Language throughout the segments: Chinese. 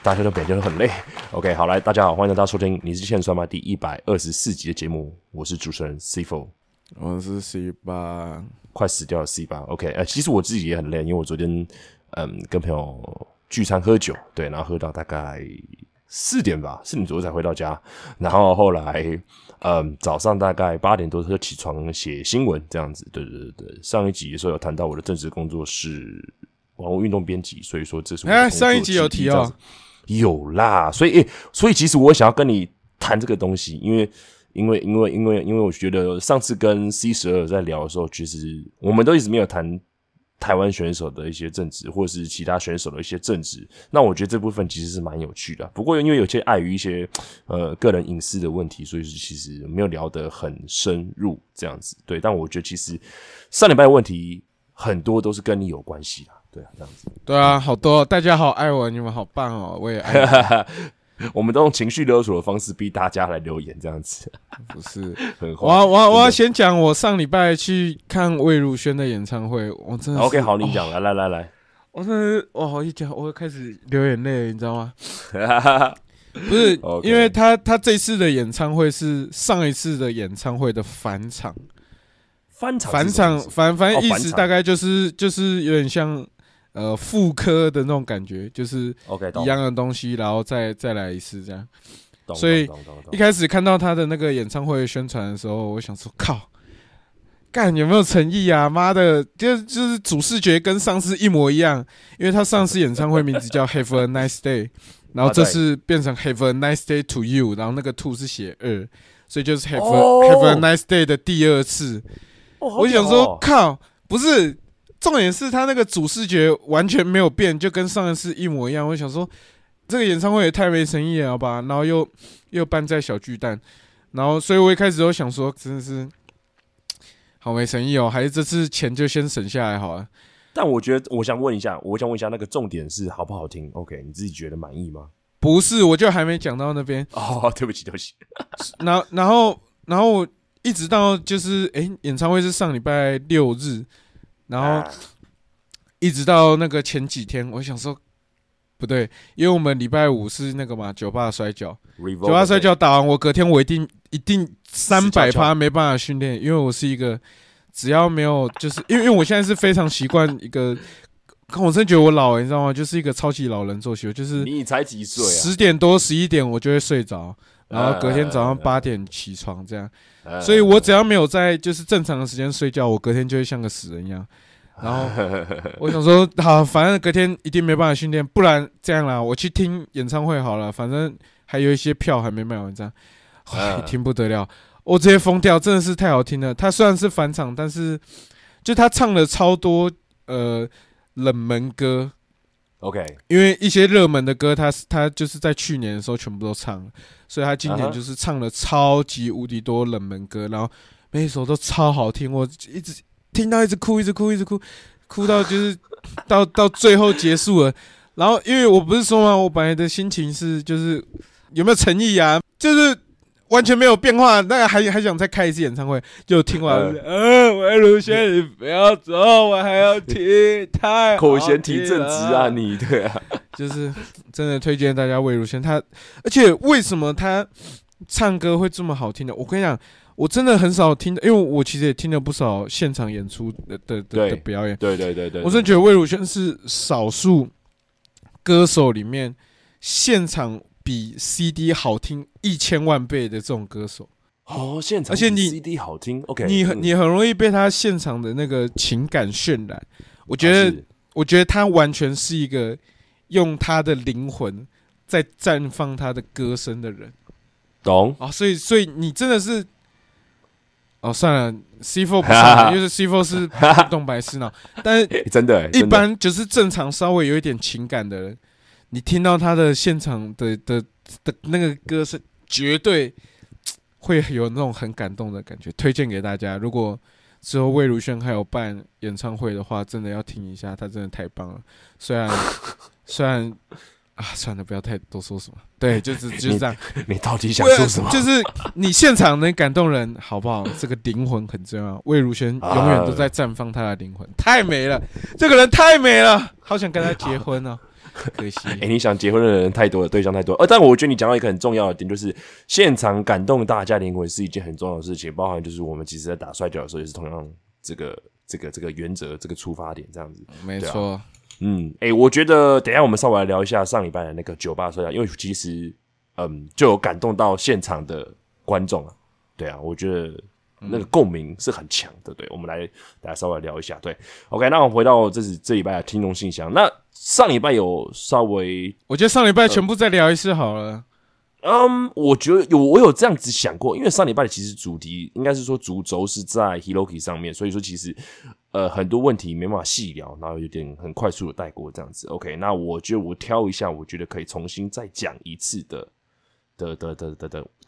大家都每天都很累。OK， 好，来，大家好，欢迎大家收听《你是欠酸吗》第124集的节目，我是主持人 C4， 我是 C8，快死掉了 C8。OK， 其实我自己也很累，因为我昨天跟朋友聚餐喝酒，对，然后喝到大概4点吧，4点左右才回到家，然后后来早上大概8点多就起床写新闻这样子，对。上一集的时候有谈到我的正职工作是网络运动编辑，所以说这是我的工作上一集有提哦，有啦，所以其实我想要跟你谈这个东西，因为我觉得上次跟 C12 在聊的时候，其实我们都一直没有谈台湾选手的一些政治，或者是其他选手的一些政治。那我觉得这部分其实是蛮有趣的，不过因为有些碍于一些个人隐私的问题，所以其实没有聊得很深入这样子。对，但我觉得其实上礼拜的问题很多都是跟你有关系啦。对啊，这样子。对啊，好多，大家好爱我，你们好棒哦，我也爱你。我们都用情绪勒索的方式逼大家来留言，这样子不是很坏。我要先讲，我上礼拜去看魏如萱的演唱会，我真的是 OK， 好，你讲，来，我真的是我一讲，我开始流眼泪了，你知道吗？不是， okay. 因为他这次的演唱会是上一次的演唱会的返场，反正意思大概就是有点像复刻的那种感觉，就是一样的东西，然后再来一次这样。所以一开始看到他的那个演唱会宣传的时候，我想说靠，干有没有诚意啊？妈的，就是主视觉跟上次一模一样，因为他上次演唱会名字叫 Have a Nice Day， 然后这次变成 Have a Nice Day to You， 然后那个 to 是写2，所以就是 Have a Nice Day 的第2次。我想说靠，不是，重点是他那个主视觉完全没有变，就跟上一次一模一样。我想说这个演唱会也太没诚意了吧，然后又办在小巨蛋，然后所以我一开始都想说真的是好没诚意哦，还是这次钱就先省下来好了。但我觉得我想问一下那个重点是好不好听 ？OK， 你自己觉得满意吗？不是，我就还没讲到那边。哦，对不起。然后我一直到就是演唱会是上礼拜6日，然后一直到那个前几天，我想说不对，因为我们礼拜5是那个嘛酒吧摔跤打完，我隔天我一定300%没办法训练，因为我是一个只要没有就是因为我现在是非常习惯一个。我真的觉得我老了，你知道吗？就是一个超级老人作息，就是你才几岁啊？10点多11点我就会睡着，然后隔天早上8点起床这样。所以我只要没有在就是正常的时间睡觉，我隔天就会像个死人一样。然后我想说，好，反正隔天一定没办法训练，不然这样啦，我去听演唱会好了，反正还有一些票还没卖完，这样，听不得了，我直接疯掉，真的是太好听了。他虽然是返场，但是就他唱了超多冷门歌。OK， 因为一些热门的歌他就是在去年的时候全部都唱了，所以他今年就是唱了超级无敌多冷门歌，然后每一首都超好听，我一直听到一直哭到就是到最后结束了。然后因为我不是说嘛，我本来的心情是就是有没有诚意啊，就是完全没有变化，那还想再开一次演唱会，就听完魏如萱你不要走，我还要听，太口嫌体正直啊你，对啊，就是真的推荐大家魏如萱，而且为什么她唱歌会这么好听呢？我跟你讲，我真的很少听的，因为我其实也听了不少现场演出的表演，对，我真的觉得魏如萱是少数歌手里面现场比 CD 好听1000万倍的这种歌手哦，现场比 CD 好听 ，OK， 你很容易被他现场的那个情感渲染。我觉得他完全是一个用他的灵魂在绽放他的歌声的人，懂啊？所以你真的是算了 ，C4 不是，因为 C4 是不懂白痴脑，但是真的，一般就是正常稍微有一点情感的人。你听到他的现场的那个歌声，绝对会有那种很感动的感觉。推荐给大家，如果之后魏如萱还有办演唱会的话，真的要听一下，他真的太棒了。虽然算了，不要太多说什么。对，就是这样。你到底想说什么？就是你现场能感动人，好不好？这个灵魂很重要。魏如萱永远都在绽放她的灵魂，太美了，这个人太美了，好想跟她结婚哦。可惜。你想结婚的人太多了，对象太多了。但我觉得你讲到一个很重要的点，就是现场感动大家灵魂是一件很重要的事情，包含就是我们其实在打摔跤的时候也是同样这个原则，这个出发点这样子。没错。我觉得等一下我们稍微来聊一下上礼拜的那个酒吧摔跤，因为其实就有感动到现场的观众啊。对啊，我觉得那个共鸣是很强的。对，我们来大家稍微聊一下。对 ，OK， 那我们回到这礼拜的听众信箱。那上礼拜有稍微，我觉得上礼拜全部再聊一次好了。我觉得我有这样子想过，因为上礼拜的其实主题应该是说主轴是在 Hiroki 上面，所以说其实很多问题没办法细聊，然后有点很快速的带过这样子。OK， 那我觉得我挑一下，我觉得可以重新再讲一次的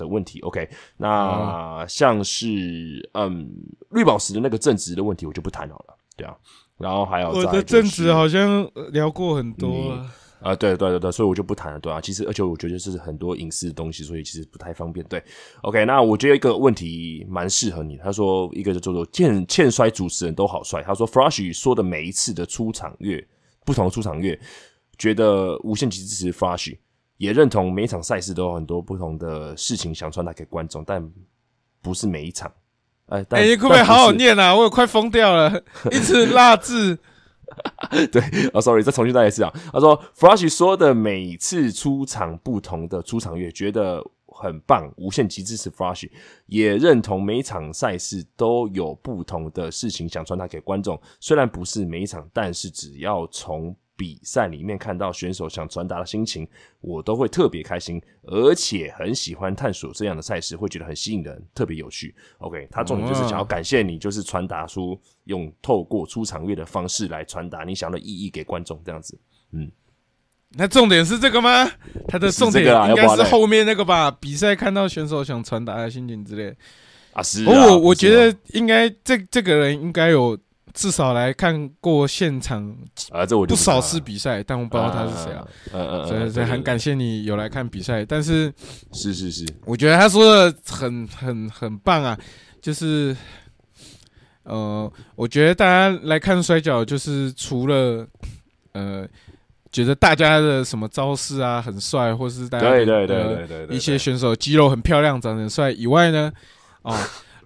问题。 OK， 那像是绿宝石的那个正职的问题我就不谈好了。对啊，然后还有我的正职好像聊过很多了。对，所以我就不谈了。对啊，其实而且我觉得这是很多隐私的东西，所以其实不太方便。对 ，OK， 那我觉得一个问题蛮适合你。他说一个就叫做欠摔主持人都好帅。他说 Flash 说的每一次的出场乐，不同的出场乐，觉得无限期支持 Flash， 也认同每一场赛事都有很多不同的事情想传达给观众，但不是每一场。你可不可以好好念啊？我也快疯掉了，一直落字。对，sorry， 再重新再一次啊。他说 Flash 说的每次出场不同的出场乐，觉得很棒，无限期支持 Flash， 也认同每一场赛事都有不同的事情想传达给观众，虽然不是每一场，但是只要从比赛里面看到选手想传达的心情，我都会特别开心，而且很喜欢探索这样的赛事，会觉得很吸引人，特别有趣。OK， 他重点就是想要感谢你，就是传达出用透过出场乐的方式来传达你想要的意义给观众，这样子。那重点是这个吗？他的重点应该是后面那个吧？比赛看到选手想传达的心情之类啊，是啊。我觉得应该这个人应该有至少来看过现场这我就不少次比赛，但我不知道他是谁啊。所以很感谢你有来看比赛，但是是，我觉得他说的很棒啊，就是我觉得大家来看摔跤，就是除了觉得大家的什么招式啊很帅，或是大家的一些选手肌肉很漂亮，长得很帅以外呢，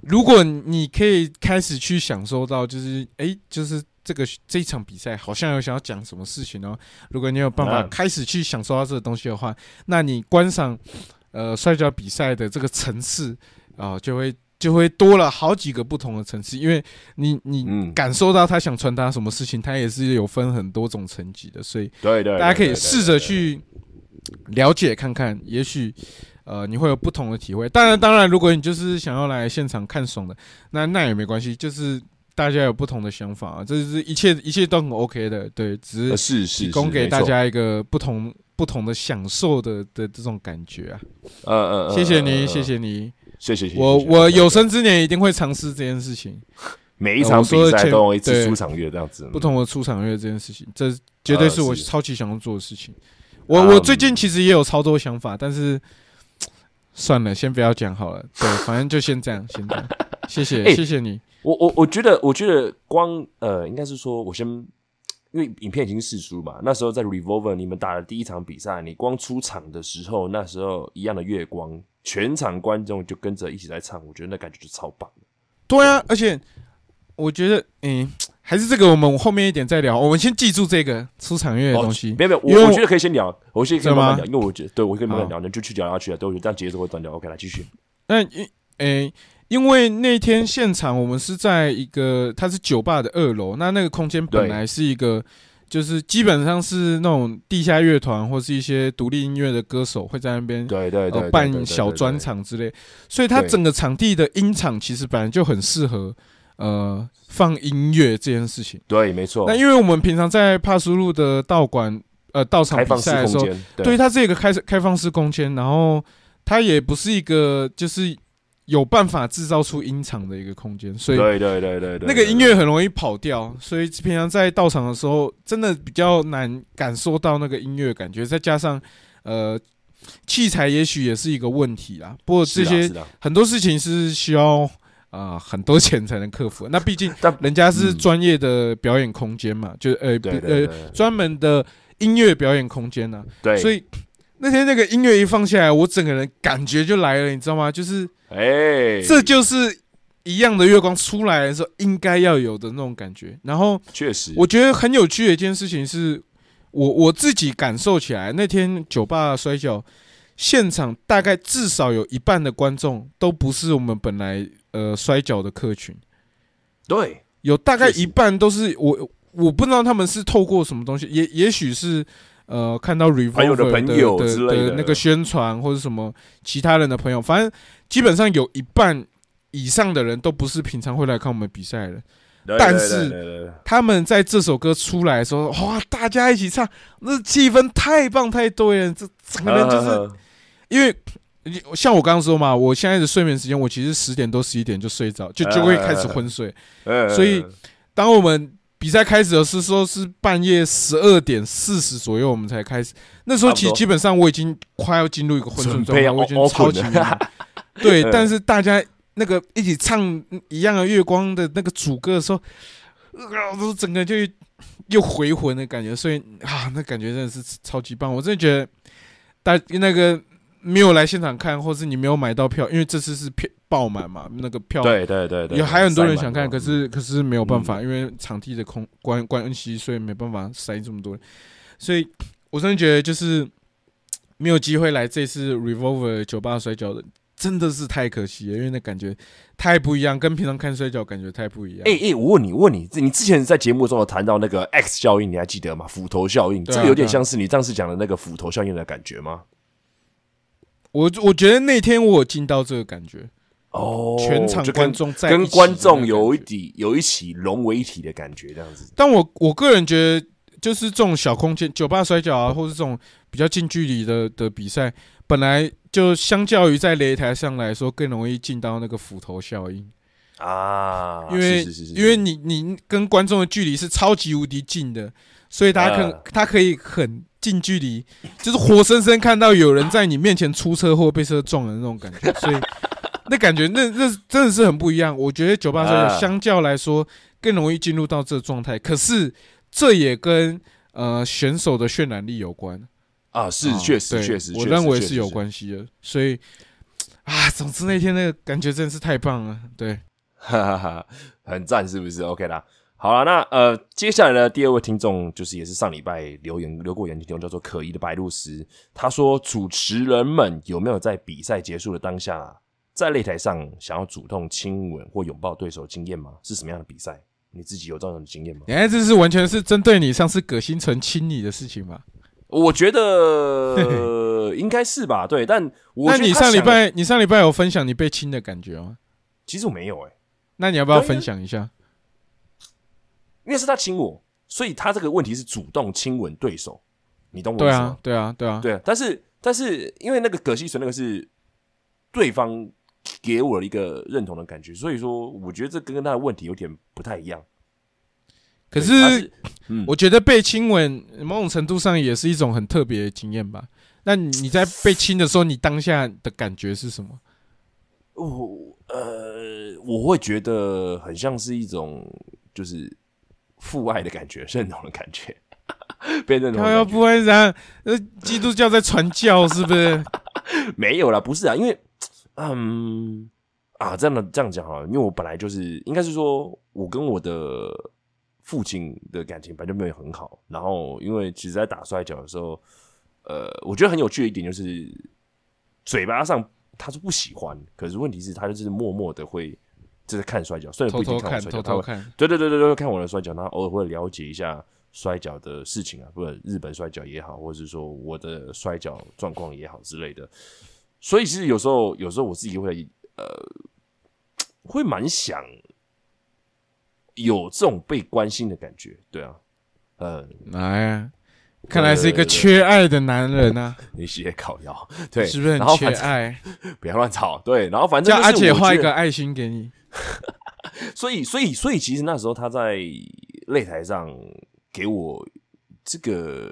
如果你可以开始去享受到，就是就是这一场比赛好像有想要讲什么事情哦。如果你有办法开始去享受到这个东西的话，那你观赏摔跤比赛的这个层次就会多了好几个不同的层次，因为你感受到他想传达什么事情，他也是有分很多种层级的，所以大家可以试着去了解看看，也许你会有不同的体会。当然，如果你就是想要来现场看爽的，那也没关系，就是大家有不同的想法啊，这是一切都很 OK 的，对，只是提供给大家一个不同的享受的这种感觉啊。谢谢你，谢谢你。谢谢我有生之年一定会尝试这件事情。每一场比赛都有一次出场乐这样子，不同的出场乐这件事情，这绝对是我超级想要做的事情。我最近其实也有超多想法，但是算了，先不要讲好了。对，反正就先这样。谢谢你。我觉得光应该是说我先，因为影片已经释出嘛，那时候在 Revolver 你们打的第一场比赛，你光出场的时候，那时候一样的月光，全场观众就跟着一起在唱，我觉得那感觉就超棒的。对啊，而且我觉得还是这个我们后面一点再聊，我们先记住这个出场乐的东西。没有，我觉得可以先聊，我先跟慢慢聊，因为我觉得对我跟慢慢聊，就去聊下去了，对，我觉得这样节奏会断掉。OK， 来继续。那因为那天现场我们是在一个它是酒吧的2楼，那个空间本来是一个就是基本上是那种地下乐团或是一些独立音乐的歌手会在那边办小专场之类，所以它整个场地的音场其实本来就很适合放音乐这件事情。对，没错。那因为我们平常在帕苏路的道馆道场比赛的时候，对，它是一个开放式空间，然后它也不是一个就是有办法制造出音场的一个空间，所以对，那个音乐很容易跑掉，所以平常在到场的时候，真的比较难感受到那个音乐感觉。再加上器材也许也是一个问题啦。不过这些很多事情是需要很多钱才能克服。那毕竟人家是专业的表演空间嘛，就专门的音乐表演空间啊。对，所以那天那个音乐一放下来，我整个人感觉就来了，你知道吗？就是这就是一样的月光出来的时候应该要有的那种感觉。然后确实，我觉得很有趣的一件事情是，我自己感受起来，那天酒吧摔跤现场大概至少有一半的观众都不是我们本来摔跤的客群。对，有大概一半都是我不知道他们是透过什么东西，也许是看到 Revolver 的朋友之类的那个宣传，或者什么其他人的朋友，反正基本上有一半以上的人都不是平常会来看我们比赛的。但是他们在这首歌出来的时候，哇，大家一起唱，那气氛太棒太对了，这整个人就是因为。像我刚刚说嘛，我现在的睡眠时间，我其实10点多11点就睡着，就会开始昏睡。所以当我们比赛开始的时候是半夜12点40左右，我们才开始。那时候其实基本上我已经快要进入一个昏睡状态，我已经超级迷。对，但是大家那个一起唱一样的月光的那个主歌的时候，整个就又回魂的感觉，所以那感觉真的是超级棒。我真的觉得那个。没有来现场看，或是你没有买到票，因为这次是爆满嘛，那个票对，有还有很多人想看，可是没有办法，因为场地的关系，所以没办法塞这么多人。所以我真的觉得就是没有机会来这次 Revolver 酒吧摔跤的，真的是太可惜了，因为那感觉太不一样，跟平常看摔跤感觉太不一样。我问你，你之前在节目中有谈到那个 X 效应，你还记得吗？斧头效应，这个有点像是你上次讲的那个斧头效应的感觉吗？我觉得那天我有进到这个感觉全场观众在跟观众有一起融为一体的感觉，这样子。但我个人觉得，就是这种小空间酒吧摔跤啊，或是这种比较近距离的比赛，本来就相较于在擂台上来说，更容易进到那个斧头效应啊，因为你跟观众的距离是超级无敌近的，所以他可以很。近距离就是活生生看到有人在你面前出车祸被车撞的那种感觉，所以那感觉那真的是很不一样。我觉得酒吧摔跤相较来说更容易进入到这个状态，可是这也跟选手的渲染力有关啊，是确实，我认为是有关系的。所以总之那天那个感觉真的是太棒了，对，很赞，是不是 ？OK 啦。好了，那接下来的第二位听众就是也是上礼拜留过言的听众，叫做可疑的白露丝。他说，主持人们有没有在比赛结束的当下，在擂台上想要主动亲吻或拥抱对手经验吗？是什么样的比赛？你自己有这样的经验吗？这是完全是针对你上次葛星辰亲你的事情吗？我觉得应该是吧，对。但我觉得你上礼拜有分享你被亲的感觉吗？其实我没有那你要不要分享一下？因为是他亲我，所以他这个问题是主动亲吻对手，你懂我意思吗？对啊。但是因为那个葛西纯那个是对方给我一个认同的感觉，所以说我觉得这跟他的问题有点不太一样。可是我觉得被亲吻某种程度上也是一种很特别的经验吧。那你在被亲的时候，你当下的感觉是什么？我会觉得很像是一种就是父爱的感觉，认同的感觉，被认同的感觉。要不然啥？基督教在传教是不是？没有啦，不是啊，因为这样讲好了，因为我本来就是应该是说我跟我的父亲的感情本来就没有很好，然后因为其实在打摔跤的时候，我觉得很有趣的一点就是嘴巴上他是不喜欢，可是问题是他就是默默的会就是看摔跤，虽然不一定看我摔跤，偷看，对，会看我的摔跤，然后偶尔会了解一下摔跤的事情啊，不管日本摔跤也好，或者是说我的摔跤状况也好之类的。所以其实有时候我自己会蛮想有这种被关心的感觉，对啊，看来是一个缺爱的男人啊！你写烤腰，对，是不是很缺爱？不要乱吵，对，然后反正叫阿姐画一个爱心给你。所以其实那时候他在擂台上给我这个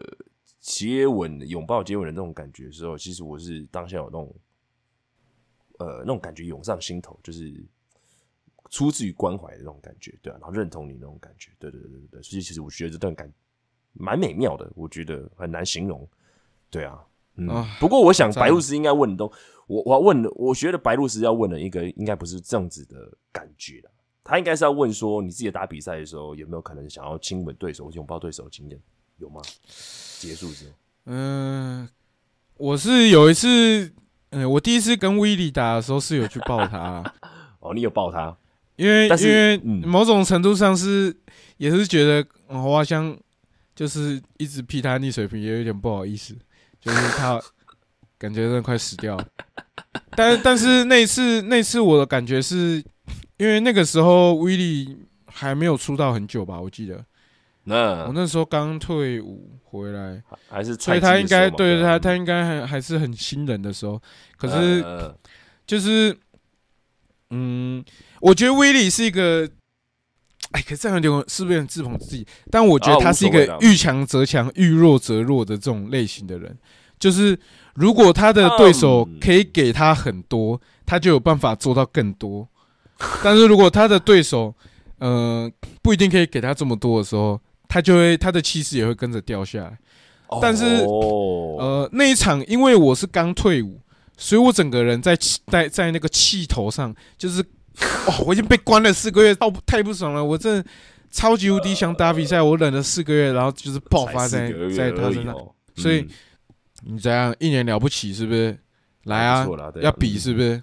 拥抱接吻的那种感觉的时候，其实我是当下有那种感觉涌上心头，就是出自于关怀的那种感觉，对啊，然后认同你那种感觉，对，所以其实我觉得这段蛮美妙的，我觉得很难形容。对啊，不过我想白露斯应该问的我要问的，我觉得白露斯要问的一个应该不是这样子的感觉啦，他应该是要问说你自己打比赛的时候有没有可能想要亲吻对手或拥抱对手的经验，有吗？结束之后，我是有一次，我第一次跟威利打的时候是有去抱他哦，你有抱他？因为某种程度上也是觉得我好像就是一直劈他逆水平，也有点不好意思，就是他感觉真的快死掉了。但是那次我的感觉是，因为那个时候威利还没有出道很久吧，我记得。我那时候刚退伍回来，还是所以他应该对他应该还是很新人的时候。可是就是，我觉得威利是一个，可是这样是不是很自捧自己？但我觉得他是一个遇强则强、遇弱则弱的这种类型的人。就是如果他的对手可以给他很多，他就有办法做到更多。但是如果他的对手不一定可以给他这么多的时候，他的气势也会跟着掉下来。但是那一场因为我是刚退伍，所以我整个人在那个气头上，就是我已经被关了4个月，太不爽了，我真的超级无敌想打比赛，我忍了4个月，然后就是爆发在他身上。所以你怎样1年了不起是不是？来啊，要比是不是？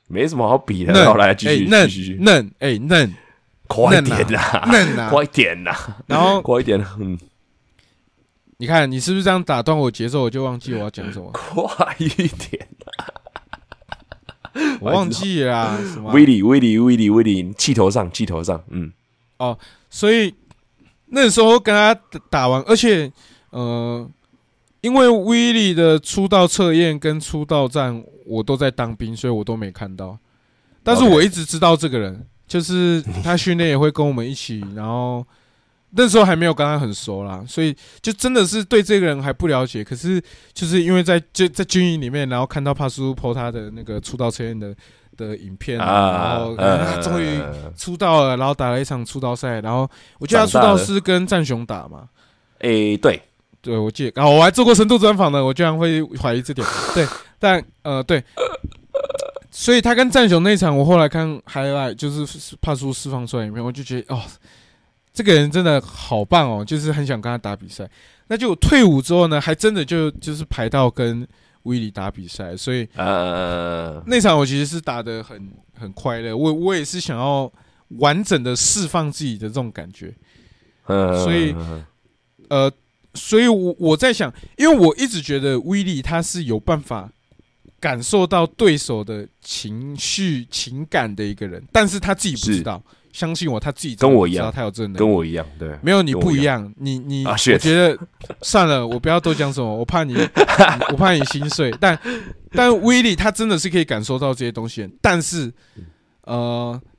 没什么好比的，好来继续嫩，快一点啦，嫩啊，快一点啦，然后快一点，你看你是不是这样打断我节奏，我就忘记我要讲什么？快一点啦，我忘记了啦，什么？威利，气头上，所以那时候跟他打完，而且因为威利的出道测验跟出道战我都在当兵，所以我都没看到。但是我一直知道这个人，就是他训练也会跟我们一起，然后那时候还没有跟他很熟啦，所以就真的是对这个人还不了解。可是就是因为在军营里面，然后看到帕苏po他的那个出道测验的影片，然后他终于出道了，然后打了一场出道赛，然后我记得他出道是跟战雄打嘛，对，我记得，我还做过深度专访呢，我居然会怀疑这点。对，但对，所以他跟战雄那场，我后来看 highlight 就是帕苏释放出来影片，我就觉得这个人真的好棒哦，就是很想跟他打比赛。那就退伍之后呢，还真的就是排到跟威利打比赛，所以那场我其实是打得很快乐，我也是想要完整的释放自己的这种感觉，所以我在想，因为我一直觉得威利他是有办法感受到对手的情绪情感的一个人，但是他自己不知道。相信我，他自己跟我一样，他有这能力，跟我一样，对，没有你不一样，你我觉得算了，我不要多讲什么，我怕你心碎。但威利他真的是可以感受到这些东西，但是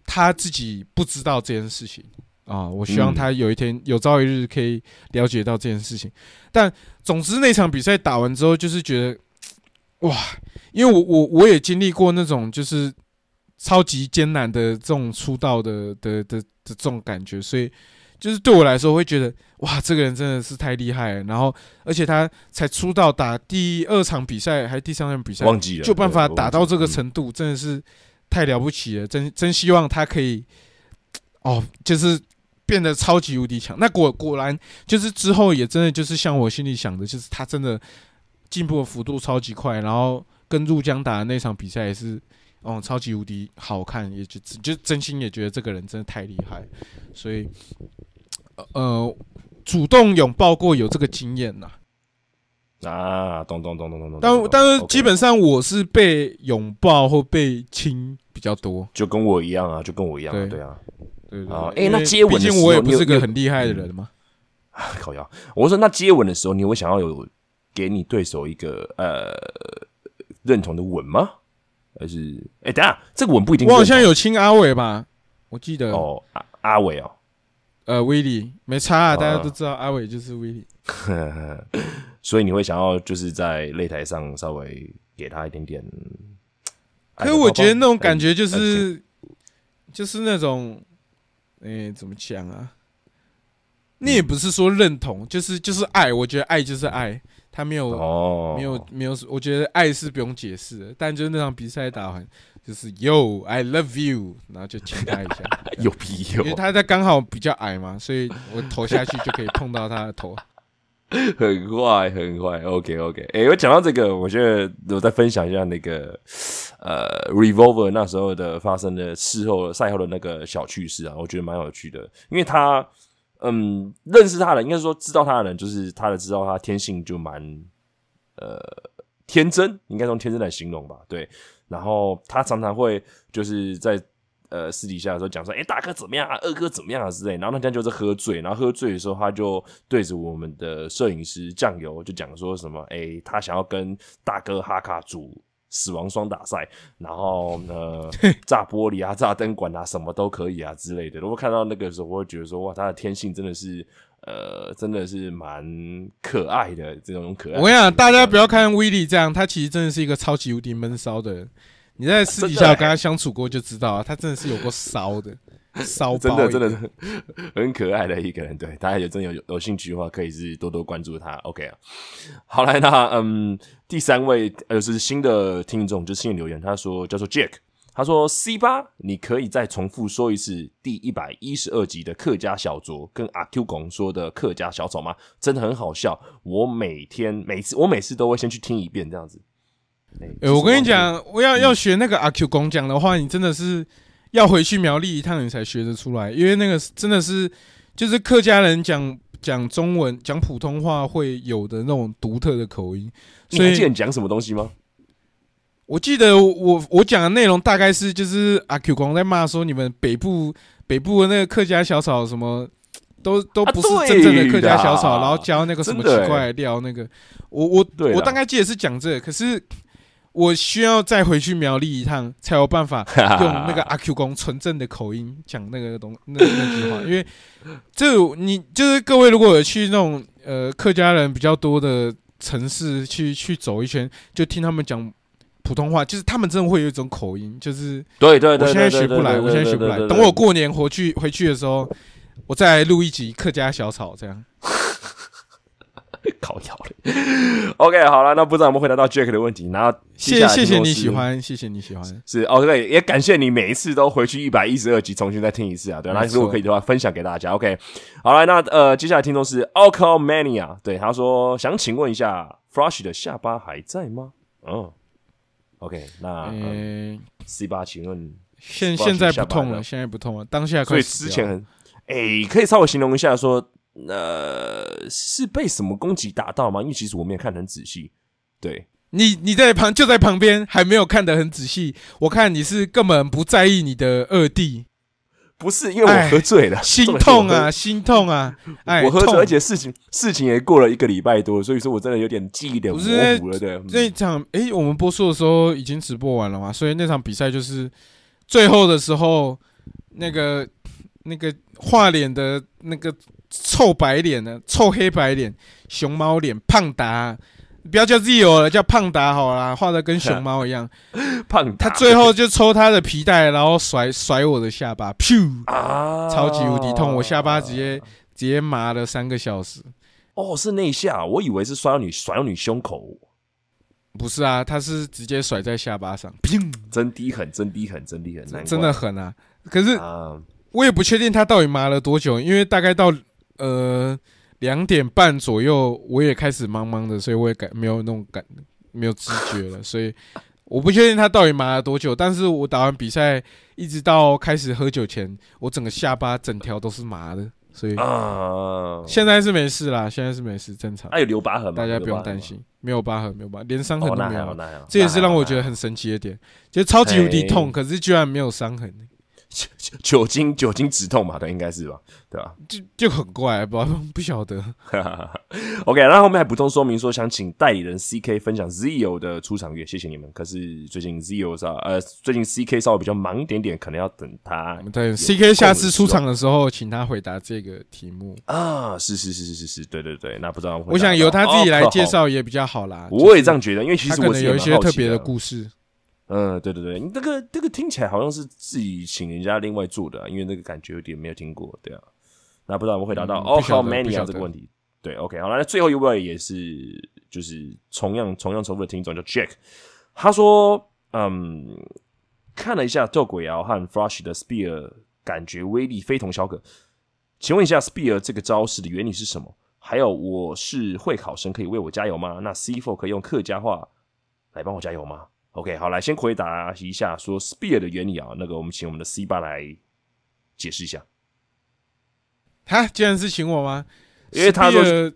他自己不知道这件事情。我希望他有一天有朝一日可以了解到这件事情。但总之那场比赛打完之后，就是觉得哇，因为我也经历过那种就是超级艰难的这种出道的这种感觉，所以就是对我来说，我会觉得哇，这个人真的是太厉害了。然后而且他才出道打第2场比赛还是第3场比赛，忘记了，就办法打到这个程度，真的是太了不起了。真希望他可以就是变得超级无敌强。那果然就是之后也真的就是像我心里想的，就是他真的进步的幅度超级快，然后跟入江打的那场比赛也是超级无敌好看，也就真心也觉得这个人真的太厉害，所以主动拥抱过有这个经验啦。懂。但是基本上我是被拥抱或被亲比较多，就跟我一样啊，对啊。对，那接吻的时候，毕竟我也不是个很厉害的人嘛。靠腰，我说那接吻的时候，你会想要有给你对手一个认同的吻吗？还是等一下这个吻不一定。我好像有亲阿伟吧，我记得。阿伟威利没差啊，大家都知道阿伟就是威利。所以你会想要就是在擂台上稍微给他一点点。可是我觉得那种感觉就是那种。怎么讲啊？那也不是说认同，就是爱，我觉得爱就是爱，他没有我觉得爱是不用解释的，但就是那场比赛打完，就是 Yo I love you， 然后就亲他一下，有屁有，因为他在刚好比较矮嘛，所以我投下去就可以碰到他的头。很坏很坏 ，OK， 我讲到这个，我觉得我再分享一下那个Revolver 那时候的发生的事后赛后的那个小趣事啊，我觉得蛮有趣的，因为他认识他的人，应该说知道他的人，就是知道他天性就蛮天真，应该用天真来形容吧，对，然后他常常会就是在私底下的时候讲说，大哥怎么样啊，二哥怎么样啊之类，然后那天就是喝醉，然后喝醉的时候，他就对着我们的摄影师酱油就讲说什么，他想要跟大哥哈卡组死亡双打赛，然后炸玻璃啊、炸灯管啊，什么都可以啊之类的。如果看到那个时候，我会觉得说，哇，他的天性真的是蛮可爱的，这种可爱的。我跟你讲，大家不要看威利这样，他其实真的是一个超级无敌闷骚的人。你在私底下跟他相处过就知道啊，他真的是有够骚的，骚包，真的很可爱的一个人。对，大家有兴趣的话，可以是多多关注他。OK 啊，好来，那第3位是新的听众，就是新的留言，他说叫做 Jack， 他说 C8， 你可以再重复说一次第112集的客家小酌跟阿 Q 公说的客家小丑吗？真的很好笑，我每次都会先去听一遍这样子。我跟你讲，我要学那个阿 Q 公讲的话，你真的是要回去苗栗一趟，你才学得出来。因为那个真的是就是客家人讲中文、讲普通话会有的那种独特的口音。所以你还记得你讲什么东西吗？我记得我讲的内容大概是就是阿 Q 公在骂说你们北部的那个客家小炒什么。都不是真正的客家小炒，然后教那个什么奇怪的料，那个我大概记得是讲这个，可是我需要再回去苗栗一趟，才有办法用那个阿 Q 公纯正的口音讲那个那句话，因为你就是各位如果有去那种客家人比较多的城市去走一圈，就听他们讲普通话，就是他们真的会有一种口音，就是对，我现在学不来，等我过年回去的时候。我再来录一集客家小炒，这样搞笑了。OK， 好了，那不知道我们回答到 Jack 的问题，然后谢谢你喜欢，谢谢你喜欢，是对，也感谢你每一次都回去112集重新再听一次啊，对，那如果可以的话分享给大家。OK， 好了，那接下来听众是 Alcomania， 对，他说想请问一下 ，Flash 的下巴还在吗？OK， 那C8，请问现在不痛了，现在不痛了，当下所以之前很。可以稍微形容一下说，是被什么攻击打到吗？因为其实我没有看得很仔细。对，你就在旁边，还没有看得很仔细。我看你是根本不在意你的二弟。不是，因为我喝醉了，心痛啊，心痛啊！我喝醉，而且事情也过了1个礼拜多，所以说我真的有点记忆点模糊了。对，那场我们播出的时候已经直播完了嘛，所以那场比赛就是最后的时候，那个画脸的那个臭白脸的臭黑白脸熊猫脸胖达，不要叫 Zio 了，叫胖达好啦，画的跟熊猫一样。胖达，他最后就抽他的皮带，然后甩我的下巴，噗超级无敌痛，我下巴直接麻了3个小时。是那一下，我以为是甩到你胸口。不是啊，他是直接甩在下巴上，真低狠，真的狠啊！可是。我也不确定他到底麻了多久，因为大概到2点半左右，我也开始茫茫的，所以我也没有那种没有知觉了，所以我不确定他到底麻了多久。但是我打完比赛一直到开始喝酒前，我整个下巴整条都是麻的，所以现在是没事啦，现在是没事，正常。有留疤痕吗？大家不用担心，没有疤痕，连伤痕都没有。这也是让我觉得很神奇的点，就超级无敌痛，可是居然没有伤痕。酒精止痛嘛，对，应该是吧，对吧？就很怪，不晓得。OK， 然后后面还补充说明说，想请代理人 CK 分享 Zio 的出场乐，谢谢你们。可是最近 Zio 最近 CK 稍微比较忙一点点，可能要等他。对 CK 下次出场的时候，请他回答这个题目啊。是，对，那不知道。我想由他自己来介绍也比较好啦。我也这样觉得，因为其实我可能有一些特别的故事。对，这个听起来好像是自己请人家另外做的因为那个感觉有点没有听过，对啊，那不知道我们回答到How Mania 这个问题。对 ，OK， 好，那最后一位也是就是同样重复的听众叫 Jack， 他说，看了一下斗鬼瑶和 Flash 的 Spear， 感觉威力非同小可。请问一下 Spear 这个招式的原理是什么？还有我是会考生，可以为我加油吗？那 C4 可以用客家话来帮我加油吗 ？OK， 好，来先回答一下说 Spear 的原理啊，那个我们请我们的 C8 来解释一下。他既然是请我吗？因为他说是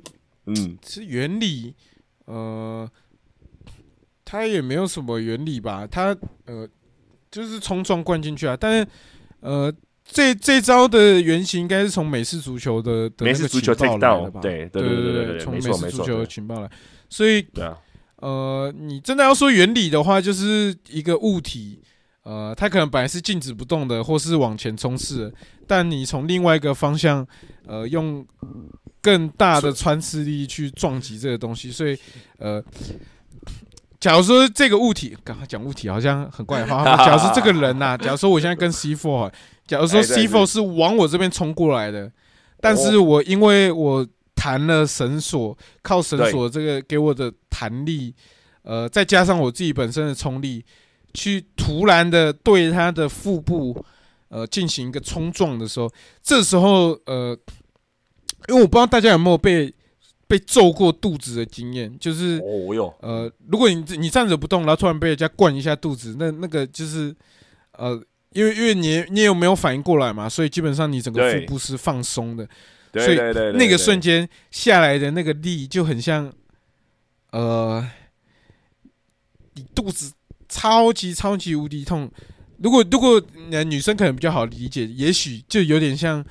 原理，他也没有什么原理吧，他就是冲撞灌进去啊，但是这招的原型应该是从美式足球的美式足球 take down 吧？对，从美式足球的情报来，所以对啊，你真的要说原理的话，就是一个物体。它可能本来是静止不动的，或是往前冲刺的，但你从另外一个方向，用更大的穿刺力去撞击这个东西，所以假如说这个物体，刚刚讲物体好像很怪的话，假如说这个人呐，假如说我现在跟 C4， 假如说 C4 是往我这边冲过来的，但是我因为我弹了绳索，靠绳索这个给我的弹力，再加上我自己本身的冲力。去突然的对他的腹部进行一个冲撞的时候，这时候因为我不知道大家有没有被揍过肚子的经验，就是我有如果你站着不动，然后突然被人家灌一下肚子，那个就是因为你有没有反应过来嘛，所以基本上你整个腹部是放松的，所以那个瞬间下来的那个力就很像你肚子。超级无敌痛！如果女生可能比较好理解，也许就有点像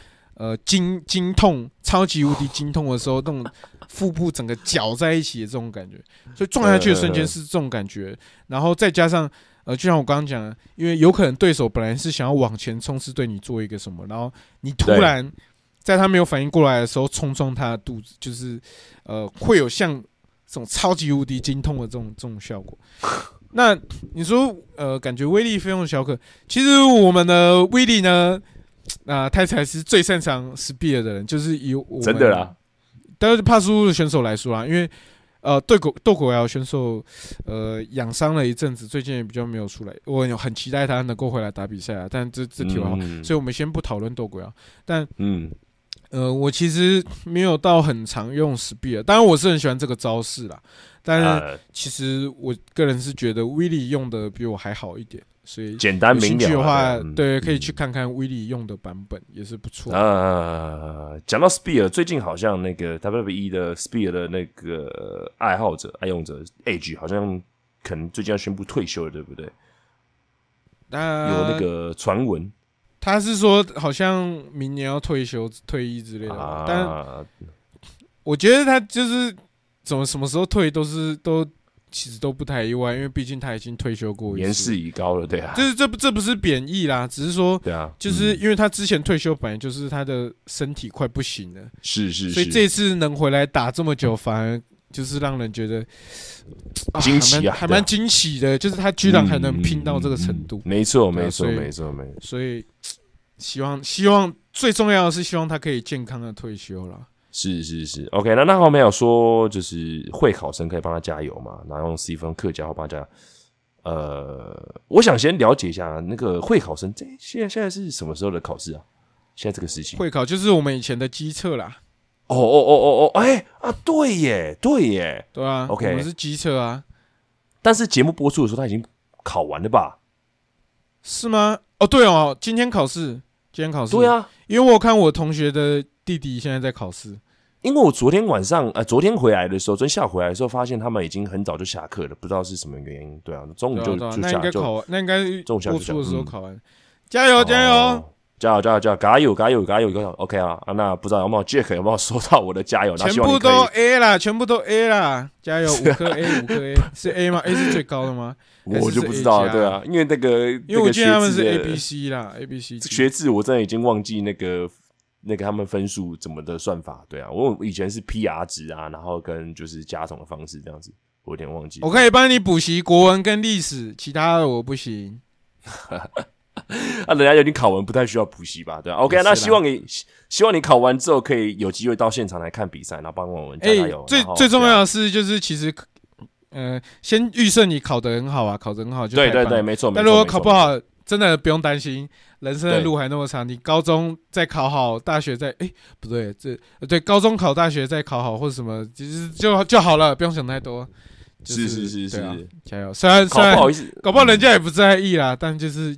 经痛，超级无敌经痛的时候，那种腹部整个绞在一起的这种感觉，所以撞下去的瞬间是这种感觉。然后再加上就像我刚刚讲的，因为有可能对手本来是想要往前冲刺对你做一个什么，然后你突然在他没有反应过来的时候冲撞他的肚子，就是会有像这种超级无敌经痛的这种效果。那你说感觉威力非常小可，其实我们的威力呢，他才是最擅长 Spear 的人，就是以我们真的啦，但是帕苏的选手来说啦，因为斗狗瑶选手养伤了一阵子，最近也比较没有出来，我很期待他能够回来打比赛啊，但这题外话，所以我们先不讨论斗狗瑶，但我其实没有到很常用 Spear， 当然我是很喜欢这个招式啦。但是其实我个人是觉得 Willy 用的比我还好一点，所以简单明了。有兴趣的话，对，可以去看看 Willy 用的版本，也是不错。讲到 Spear， 最近好像那个 WWE 的 Spear 的那个爱用者 Edge 好像可能最近要宣布退休了，对不对？有那个传闻，他是说好像明年要退役之类的，但我觉得他就是。什么时候退都其实都不太意外，因为毕竟他已经退休过一次，年事已高了，对啊。就是这不是贬义啦，只是说，对啊，就是因为他之前退休本来就是他的身体快不行了，是，所以这次能回来打这么久，反而就是让人觉得惊喜啊，还蛮惊喜的，就是他居然还能拼到这个程度。没错。所以希望最重要的是希望他可以健康的退休啦。是 ，OK， 那后面有说就是会考生可以帮他加油嘛？然后用 C 分客家话帮他加。我想先了解一下那个会考生，现在是什么时候的考试啊？现在这个时期会考就是我们以前的基测啦。对耶，对啊 ，OK， 我们是基测啊。但是节目播出的时候他已经考完了吧？是吗？对哦，今天考试。对啊，因为我看我同学的弟弟现在在考试。因为我昨天回来的时候，昨天下午回来的时候，发现他们已经很早就下课了，不知道是什么原因。对啊，中午就那应该考完，那应该中午下播出的时候考完。加油！加油 ！OK 啊，那不知道有没有 Jack 有没有收到我的加油？全部都 A 啦，加油！5颗 A，是 A 吗 ？A 是最高的吗？我就不知道了，对啊，因为因为我记得他们是 ABC 啦 ，ABC 学制我真的已经忘记那个他们分数怎么的算法，对啊，我以前是 PR 值啊，然后跟就是加总的方式这样子，我有点忘记。我可以帮你补习国文跟历史，其他的我不行。人家已经考完，不太需要补习吧？对啊 ，OK， 那希望你考完之后可以有机会到现场来看比赛，然后帮我们加油。最重要的是就是其实。先预设你考得很好啊，考得很好就对，没错。但如果考不好，真的不用担心，人生的路还那么长。你高中再考好，大学再不对，对高中考大学再考好或者什么，就好了，不用想太多。是，加油！虽然不好意思，搞不好人家也不在意啦，但就是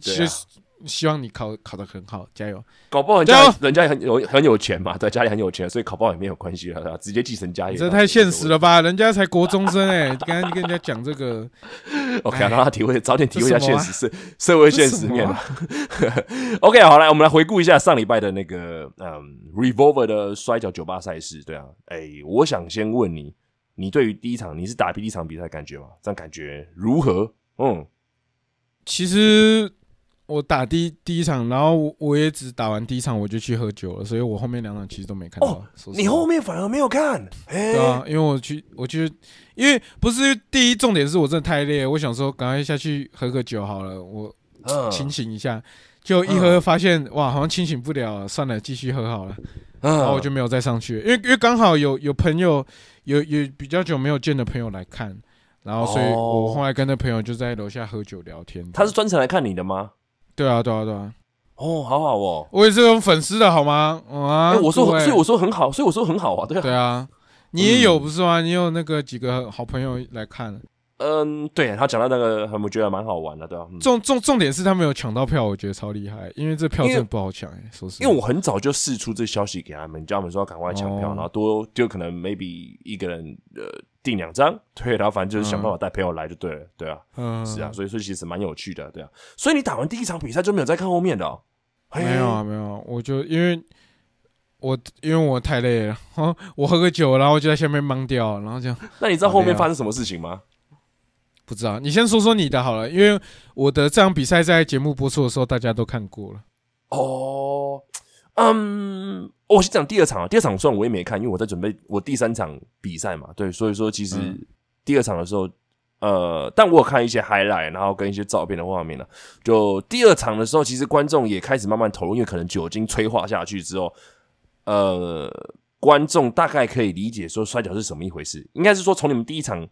希望你考得很好，加油！搞不好人家很有钱嘛，对，家里很有钱，所以考不好也没有关系了，直接继承家业。这太现实了吧？人家才国中生刚刚跟人家讲这个 ，OK， 让他早点体会一下现实社会现实面嘛。OK， 好，来我们来回顾一下上礼拜的那个Revolver 的摔角酒吧赛事。对啊，我想先问你对于第一场你是打第一场比赛感觉吗？这样感觉如何？其实。我打第一场，然后我也只打完第一场我就去喝酒了，所以我后面2场其实都没看到。你后面反而没有看？对啊，因为我去，因为不是第一重点是我真的太累了，我想说赶快下去喝个酒好了，我清醒一下。就一喝发现哇，好像清醒不了了，算了，继续喝好了。然后我就没有再上去了，因为刚好有朋友有比较久没有见的朋友来看，然后所以我后来跟那朋友就在楼下喝酒聊天。他是专程来看你的吗？对啊。好好哦。我也是有粉丝的好吗？所以我说很好啊，对啊。对啊，你也有不是吗？你有那个几个好朋友来看。对，他讲到那个，我觉得蛮好玩的，对吧？重点是他们有抢到票，我觉得超厉害，因为这票真的不好抢说实话。因为我很早就释出这消息给他们，叫他们说要赶快抢票，然后就可能 maybe 一个人订2张，对，然后反正就是想办法带朋友来就对了，对啊，是啊，所以其实蛮有趣的，对啊。所以你打完第一场比赛就没有再看后面的哦？没有，我就因为我太累了，我喝个酒，然后就在下面懵掉，然后这样。那你知道后面发生什么事情吗？不知道，你先说说你的好了，因为我的这场比赛在节目播出的时候大家都看过了。我先讲第二场，第二场虽然我也没看，因为我在准备我第3场比赛嘛，对，所以说其实第2场的时候，但我有看一些 highlight， 然后跟一些照片的画面了。就第2场的时候，其实观众也开始慢慢投入，因为可能酒精催化下去之后，观众大概可以理解说摔跤是什么一回事。应该是说从你们第一场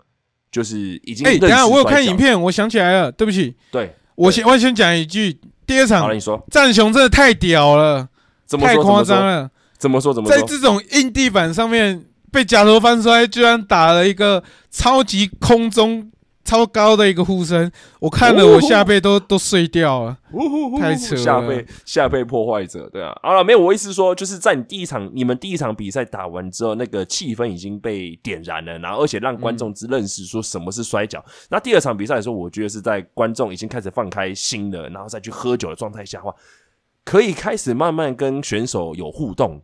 就是已经认识等一下我有看影片，我想起来了，对不起，对，我先讲一句，第2场，好了，你说战雄真的太屌了，太夸张了，怎么说？在这种硬地板上面被假头翻摔，居然打了一个超级空中超高的一个护身，我看了我下背都碎掉了，太扯了，下背破坏者，对啊，好了，没有，我意思说就是在你们第一场比赛打完之后，那个气氛已经被点燃了，然后而且让观众认识说什么是摔跤。那第2场比赛的时候，我觉得是在观众已经开始放开心了，然后再去喝酒的状态下的话，可以开始慢慢跟选手有互动，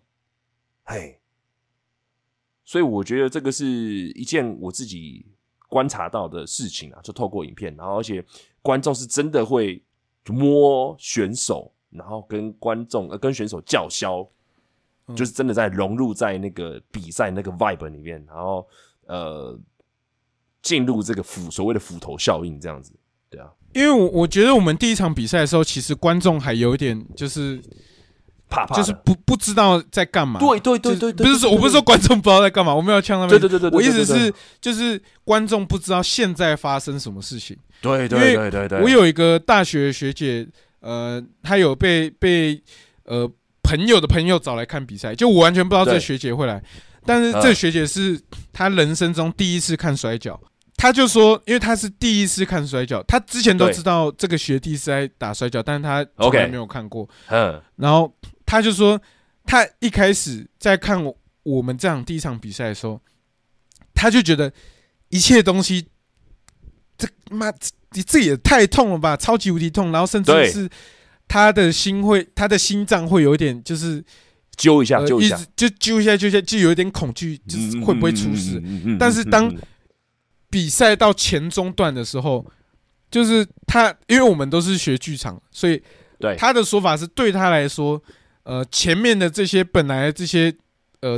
所以我觉得这个是一件我自己观察到的事情啊，就透过影片，然后而且观众是真的会摸选手，然后跟选手叫嚣，就是真的在融入在那个比赛那个 vibe 里面，然后进入这个所谓的斧头效应这样子，对啊。因为我觉得我们第1场比赛的时候，其实观众还有一点就是怕的，就是不知道在干嘛。对，我不是说观众不知道在干嘛，我没有呛他们。对，我意思是就是观众不知道现在发生什么事情。对。我有一个大学学姐，她有被朋友的朋友找来看比赛，就我完全不知道这个学姐会来，但是这个学姐是她人生中第一次看摔跤。他就说，因为他是第一次看摔跤，他之前都知道这个学弟是在打摔跤，但是他从来没有看过。然后他就说，他一开始在看我们这场第1场比赛的时候，他就觉得一切东西，这也太痛了吧，超级无敌痛，然后甚至是他的心脏会有一点就是揪一下，就揪一下，就有一点恐惧，就是会不会出事？但是当比赛到前中段的时候，就是他，因为我们都是学剧场，所以他的说法是对他来说，前面的这些本来这些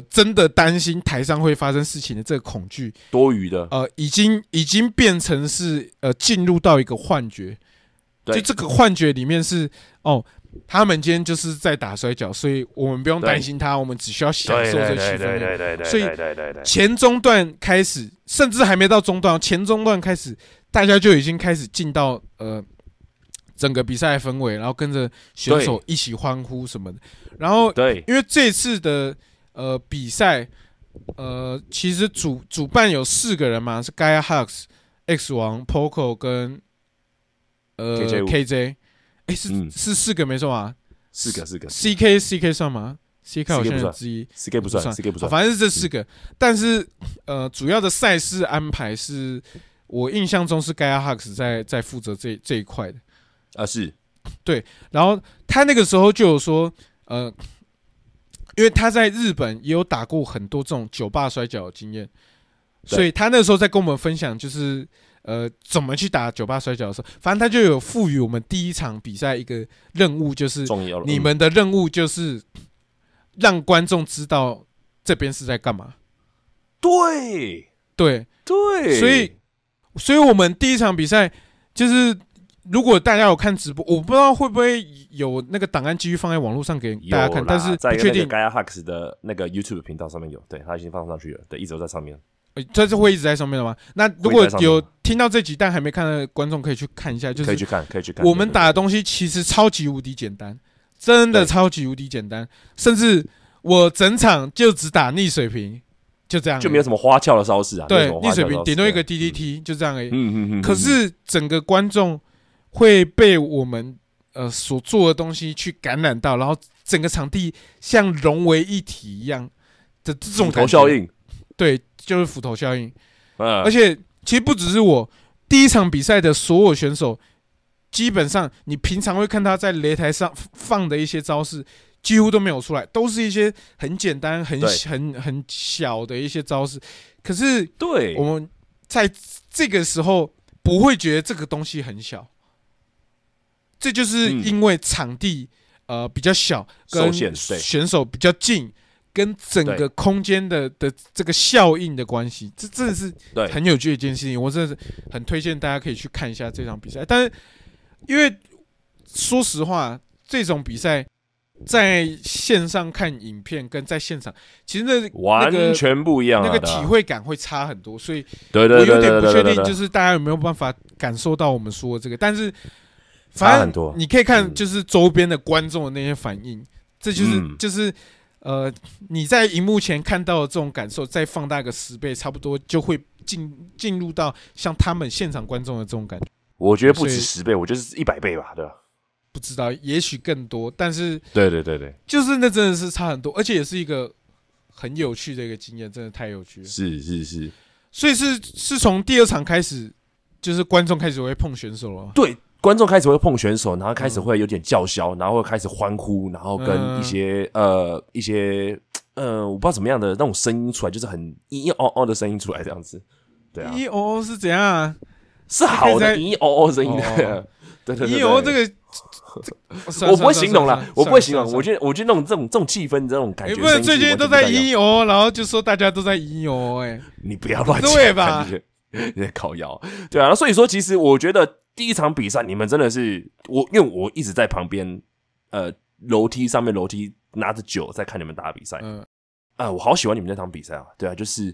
真的担心台上会发生事情的这个恐惧，多余的，已经变成是进入到一个幻觉，就这个幻觉里面是他们今天就是在打摔跤，所以我们不用担心他，我们只需要享受这气氛。所以前中段开始，甚至还没到中段，前中段开始，大家就已经开始进到整个比赛氛围，然后跟着选手一起欢呼什么的。然后因为这次的比赛，其实主办有4个人嘛，是 Gaia Hux、X 王、Poco 跟KJ。是4个没错啊，4个 CK 算吗 ？CK 好像是之一 ，CK 不算，CK 不算，反正是这4个。但是主要的赛事安排是我印象中是 Gaia Hux 在负责这一块的啊，是对。然后他那个时候就有说，因为他在日本也有打过很多这种酒吧摔跤的经验，所以他那时候在跟我们分享就是。怎么去打酒吧摔跤的时候，反正他就有赋予我们第一场比赛一个任务，就是你们的任务就是让观众知道这边是在干嘛。对，所以我们第一场比赛就是，如果大家有看直播，我不知道会不会有那个档案继续放在网络上给大家看，但是不确定。在 Gaia Hux 的那个 YouTube 频道上面有，对，他已经放上去了，对，一直都在上面。这是会一直在上面的吗？那如果有听到这集但还没看的观众，可以去看一下。就是可以去看。我们打的东西其实超级无敌简单，真的超级无敌简单。甚至我整场就只打逆水平，就这样，就没有什么花俏的招式啊。对，逆水平顶多一个 DDT，就这样而已。可是整个观众会被我们所做的东西去感染到，然后整个场地像融为一体一样的这种感觉。效应，对。就是斧头效应，而且其实不只是我，第一场比赛的所有选手，基本上你平常会看他在擂台上放的一些招式，几乎都没有出来，都是一些很简单、很小的一些招式。可是，对，我们在这个时候不会觉得这个东西很小，这就是因为场地比较小，跟选手比较近。跟整个空间的这个效应的关系，这真的是很有趣的一件事情。我真的是很推荐大家可以去看一下这场比赛。但是，因为说实话，这种比赛在线上看影片跟在现场，其实完全不一样，那个体会感会差很多。所以，我有点不确定，就是大家有没有办法感受到我们说的这个。但是，反正你可以看，就是周边的观众的那些反应，这就是。你在荧幕前看到的这种感受，再放大个10倍，差不多就会进入到像他们现场观众的这种感觉。我觉得不止10倍，我觉得是100倍吧，对吧？不知道，也许更多，但是对，就是那真的是差很多，而且也是一个很有趣的一个经验，真的太有趣了。是，所以是从第2场开始，就是观众开始会碰选手了。对。观众开始会碰选手，然后开始会有点叫嚣，然后会开始欢呼，然后跟一些我不知道怎么样的那种声音出来，就是很咿咿哦哦的声音出来，这样子。对啊，咿哦哦是怎样啊？是好的咿哦哦声音的。对，咿哦这个，我不会形容啦，我不会形容。我觉得那种这种气氛，这种感觉，不是最近都在咿哦，然后就说大家都在咿哦，你不要乱讲，对吧？你在靠腰，对啊。所以说，其实我觉得。第一场比赛，你们真的是因为我一直在旁边，楼梯拿着酒在看你们打比赛，我好喜欢你们那场比赛啊，对啊，就是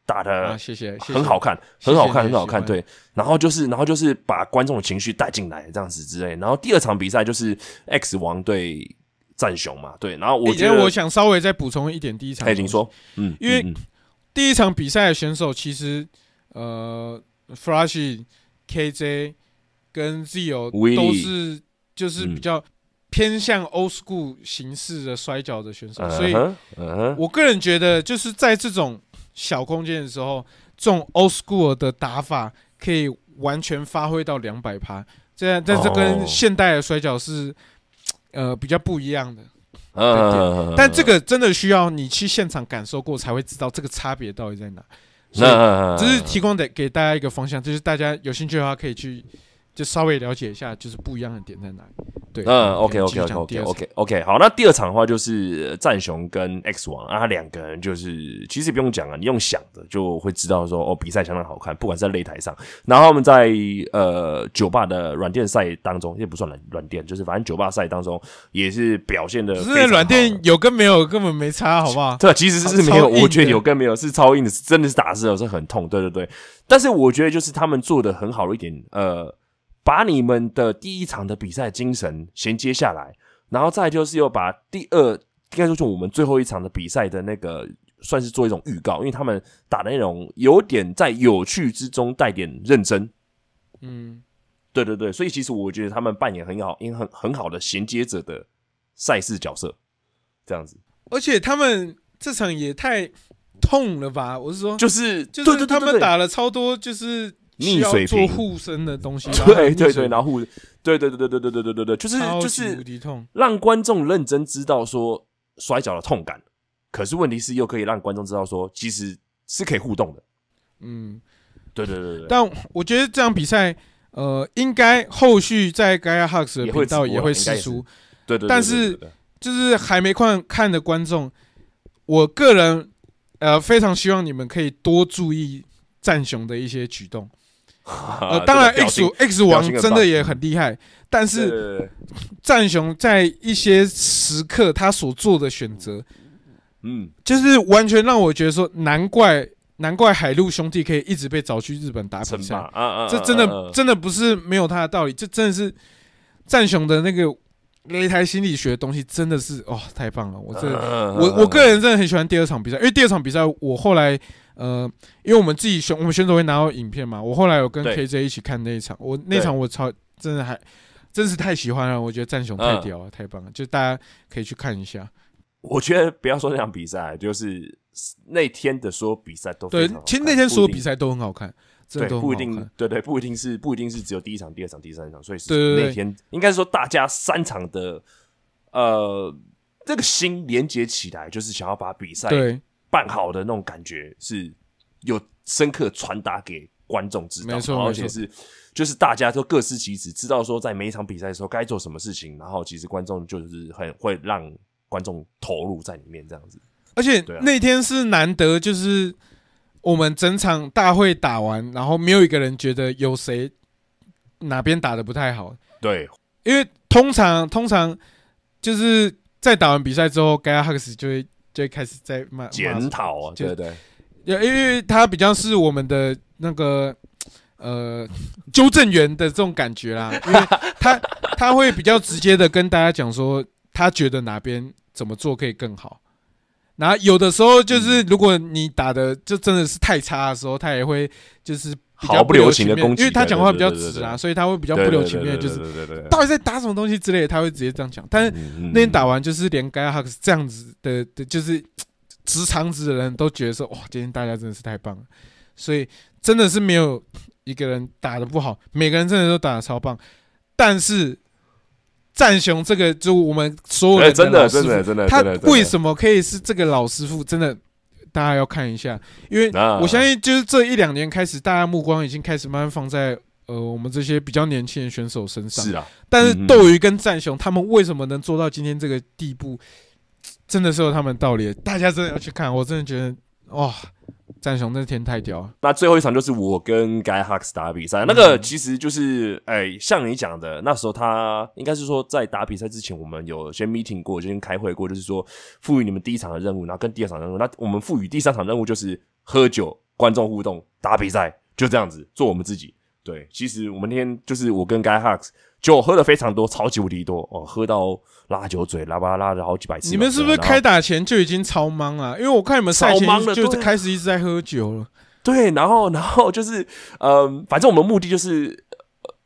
打的，谢谢，很好看，很好看，对，然后就是把观众的情绪带进来，这样子之类。然后第2场比赛就是 X 王对战雄嘛，对，然后我觉得我想稍微再补充一点，第一场，请说，因为第一场比赛的选手其实Flash、KJ。跟 Zio 都是就是比较偏向 old school 形式的摔跤的选手，所以我个人觉得就是在这种小空间的时候，这种 old school 的打法可以完全发挥到200%，但这跟现代的摔跤是比较不一样的。但这个真的需要你去现场感受过才会知道这个差别到底在哪。所以只是提供给大家一个方向，就是大家有兴趣的话可以去就稍微了解一下，就是不一样的点在哪里。对，OK，好，那第二场的话就是战雄跟 X 王啊，他两个人就是其实不用讲啊，你用想的就会知道说比赛相当好看，不管是在擂台上，然后他们在酒吧的软垫赛当中，也不算软垫，就是反正酒吧赛当中也是表现的非常好。只是软垫有跟没有根本没差，好不好？对，其实是没有，我觉得有跟没有是超硬的，真的是打的是很痛，对。但是我觉得就是他们做的很好的一点，把你们的第一场的比赛精神衔接下来，然后再就是又把第二，应该说就我们最后一场的比赛的那个，算是做一种预告，因为他们打的内容有点在有趣之中带点认真。对，所以其实我觉得他们扮演很好的衔接者的赛事角色，这样子。而且他们这场也太痛了吧？我是说，就是他们打了超多，就是需要做护身的东西，对，然后对，就是让观众认真知道说摔跤的痛感，可是问题是又可以让观众知道说其实是可以互动的。对。但我觉得这场比赛，应该后续在 Gaia Hux 的频道也会释出，对，但是就是还没看的观众，我个人非常希望你们可以多注意战雄的一些举动。当然 X 王真的也很厉害，但是战雄在一些时刻他所做的选择，就是完全让我觉得说，难怪海陆兄弟可以一直被找去日本打比赛，这真的不是没有他的道理，这真的是战雄的那个擂台心理学的东西，真的是太棒了！我个人真的很喜欢第二场比赛，因为第二场比赛我后来因为我们选手会拿到影片嘛，我后来有跟 KJ 一起看那一场，那场我真是太喜欢了，我觉得战雄太屌了，太棒了，就大家可以去看一下。我觉得不要说那场比赛，就是那天的所有比赛都非常好看，其实那天所有比赛都很好看，真的都很好看。不一定是只有第一场、第二场、第三场，所以是那天应该是说大家3场的这个心连接起来，就是想要把比赛办好的那种感觉是有深刻传达给观众知道，而且是就是大家都各司其职，知道说在每一场比赛的时候该做什么事情，然后其实观众就是很会让观众投入在里面这样子。而且那天是难得，就是我们整场大会打完，然后没有一个人觉得有谁哪边打得不太好。对，因为通常就是在打完比赛之后 ，Gaia Hux 就会开始在检讨啊，对，因为他比较是我们的那个纠正员的这种感觉啦，因为他会比较直接的跟大家讲说，他觉得哪边怎么做可以更好。然后有的时候就是如果你打的就真的是太差的时候，他也会就是比较不留情面，因为他讲话比较直啊，所以他会比较不留情面，就是到底在打什么东西之类的，他会直接这样讲。但是那天打完，就是连 Gaia Hux 这样子的，就是直肠子的人都觉得说，哇，今天大家真的是太棒了。所以真的是没有一个人打得不好，每个人真的都打得超棒。但是战雄这个，就我们所有人的老师傅，他为什么可以是这个老师傅？真的，大家要看一下，因为我相信，就是这1-2年开始，大家目光已经开始慢慢放在我们这些比较年轻的选手身上。是啊，但是斗鱼跟战雄他们为什么能做到今天这个地步，真的是有他们的道理。大家真的要去看，我真的觉得哇！战雄那天太屌了。那最后一场就是我跟 Gaia Hux 打的比赛，那个其实就是像你讲的，那时候他应该是说在打比赛之前，我们有先 meeting 过，就先开会过，就是说赋予你们第一场的任务，然后跟第二场任务，那我们赋予第3场任务就是喝酒、观众互动、打比赛，就这样子做我们自己。对，其实我们那天就是我跟 Gaia Hux 酒喝了非常多，超级无敌多哦，喝到拉酒嘴，拉了好几百次。你们是不是开打前就已经超忙啊？因为我看你们赛前就开始一直在喝酒了。对，然后就是反正我们目的就是